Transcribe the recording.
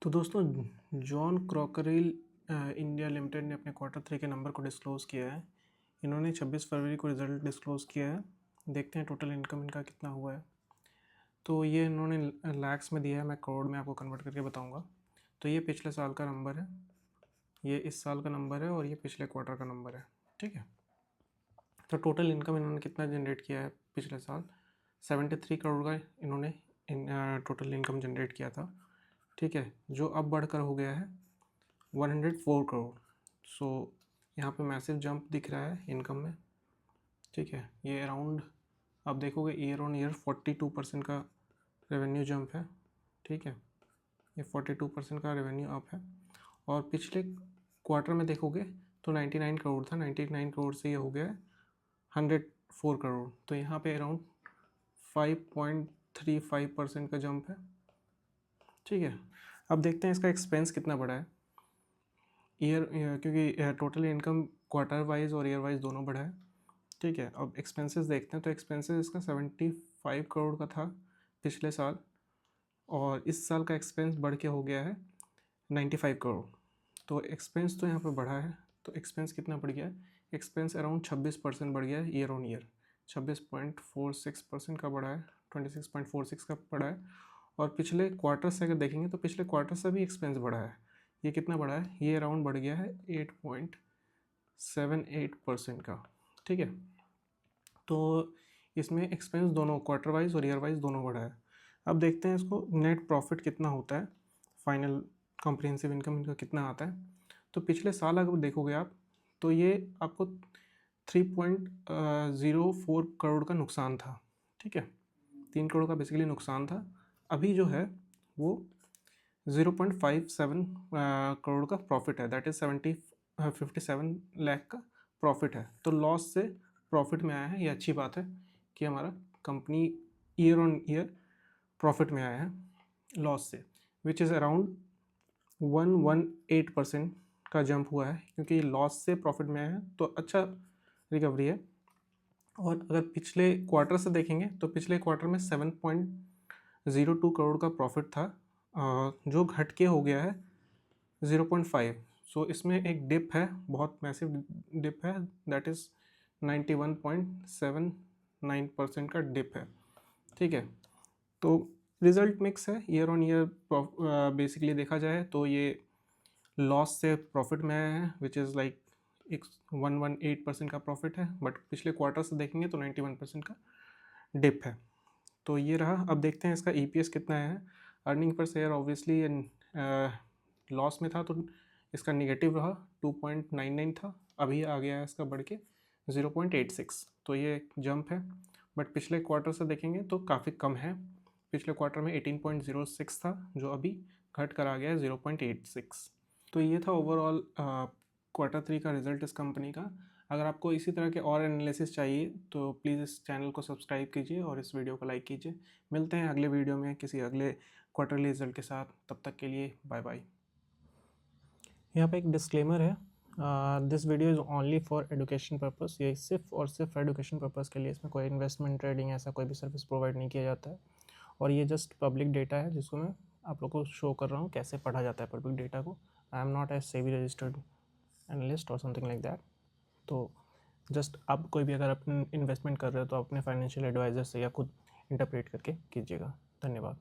तो दोस्तों, John क्रॉकरिल India limited ने अपने क्वार्टर 3 के नंबर को डिस्क्लोज़ किया है। इन्होंने 26 फरवरी को रिज़ल्ट डिस्क्लोज़ किया है। देखते हैं टोटल इनकम इनका कितना हुआ है। तो ये इन्होंने लैक्स में दिया है, मैं करोड़ में आपको कन्वर्ट करके बताऊंगा। तो ये पिछले साल का नंबर है, ये इस साल का नंबर है और ये पिछले क्वार्टर का नंबर है। ठीक है, तो टोटल इनकम इन्होंने कितना जनरेट किया है पिछले साल? 73 करोड़ का इन्होंने टोटल इनकम जनरेट किया था। ठीक है, जो अब बढ़कर हो गया है 104 करोड़। सो यहाँ पे मैसिव जंप दिख रहा है इनकम में। ठीक है, ये अराउंड आप देखोगे ईयर ऑन ईयर 42% का रेवेन्यू जंप है। ठीक है, ये 42% का रेवेन्यू अप है। और पिछले क्वार्टर में देखोगे तो 99 करोड़ था, 99 करोड़ से ये हो गया है 104 करोड़। तो यहाँ पे अराउंड 5.35% का जंप है। ठीक है, अब देखते हैं इसका एक्सपेंस कितना बढ़ा है क्योंकि टोटल इनकम क्वार्टर वाइज और ईयर वाइज दोनों बढ़ा है। ठीक है, अब एक्सपेंसेस देखते हैं। तो एक्सपेंसेस इसका 75 करोड़ का था पिछले साल और इस साल का एक्सपेंस बढ़ के हो गया है 95 करोड़। तो एक्सपेंस तो यहाँ पर बढ़ा है। तो एक्सपेंस कितना बढ़ गया है? एक्सपेंस अराउंड 26% बढ़ गया है ईयर ऑन ईयर। 26.46% का बढ़ा है, 26.46 का बढ़ा है। और पिछले क्वार्टर से अगर देखेंगे तो पिछले क्वार्टर से भी एक्सपेंस बढ़ा है। ये कितना बढ़ा है? ये अराउंड बढ़ गया है 8.78% का। ठीक है, तो इसमें एक्सपेंस दोनों क्वार्टर वाइज और ईयर वाइज दोनों बढ़ा है। अब देखते हैं इसको नेट प्रॉफिट कितना होता है, फाइनल कॉम्प्रिहेंसिव इनकम इनका कितना आता है। तो पिछले साल अगर देखोगे आप तो ये आपको 3.04 करोड़ का नुकसान था। ठीक है, 3 करोड़ का बेसिकली नुकसान था। अभी जो है वो 0.57 करोड़ का प्रॉफिट है, दैट इज़ 57 लाख का प्रॉफिट है। तो लॉस से प्रॉफिट में आया है। ये अच्छी बात है कि हमारा company year on year profit में आया है लॉस से, विच इज़ अराउंड 118% का जंप हुआ है। क्योंकि लॉस से प्रॉफिट में आया है तो अच्छा रिकवरी है। और अगर पिछले क्वार्टर से देखेंगे तो पिछले क्वार्टर में 7.02 करोड़ का प्रॉफिट था, जो घट के हो गया है 0.5। सो इसमें एक डिप है, बहुत मैसिव डिप है, दैट इज़ 91.79% का डिप है। ठीक है, तो रिज़ल्ट मिक्स है। ईयर ऑन ईयर बेसिकली देखा जाए तो ये लॉस से प्रॉफिट में आया है, विच इज़ लाइक 118% का प्रॉफिट है। बट पिछले क्वार्टर से देखेंगे तो 91% का डिप है। तो ये रहा। अब देखते हैं इसका EPS कितना है। Earning per share obviously loss में था तो इसका निगेटिव रहा, 2.99 था। अभी आ गया है इसका बढ़ के 0.86। तो ये जंप है। बट पिछले क्वार्टर से देखेंगे तो काफ़ी कम है। पिछले क्वार्टर में 18.06 था, जो अभी घट कर आ गया है 0.86। तो ये था ओवरऑल क्वार्टर 3 का रिज़ल्ट इस कंपनी का। अगर आपको इसी तरह के और एनालिसिस चाहिए तो प्लीज़ इस चैनल को सब्सक्राइब कीजिए और इस वीडियो को लाइक कीजिए। मिलते हैं अगले वीडियो में किसी अगले क्वार्टरली रिजल्ट के साथ। तब तक के लिए बाय बाय। यहाँ पे एक डिस्क्लेमर है, this video is only for education purpose. ये सिर्फ और सिर्फ एजुकेशन पर्पस के लिए, इसमें कोई इन्वेस्टमेंट ट्रेडिंग ऐसा कोई भी सर्विस प्रोवाइड नहीं किया जाता है। और ये जस्ट पब्लिक डेटा है जिसको मैं आप लोग को शो कर रहा हूँ कैसे पढ़ा जाता है पब्लिक डेटा को। I am not a SEBI registered analyst और समथिंग लाइक दैट। तो जस्ट आप कोई भी अगर अपने इन्वेस्टमेंट कर रहे हो तो अपने फाइनेंशियल एडवाइज़र से या खुद इंटरप्रेट करके कीजिएगा। धन्यवाद।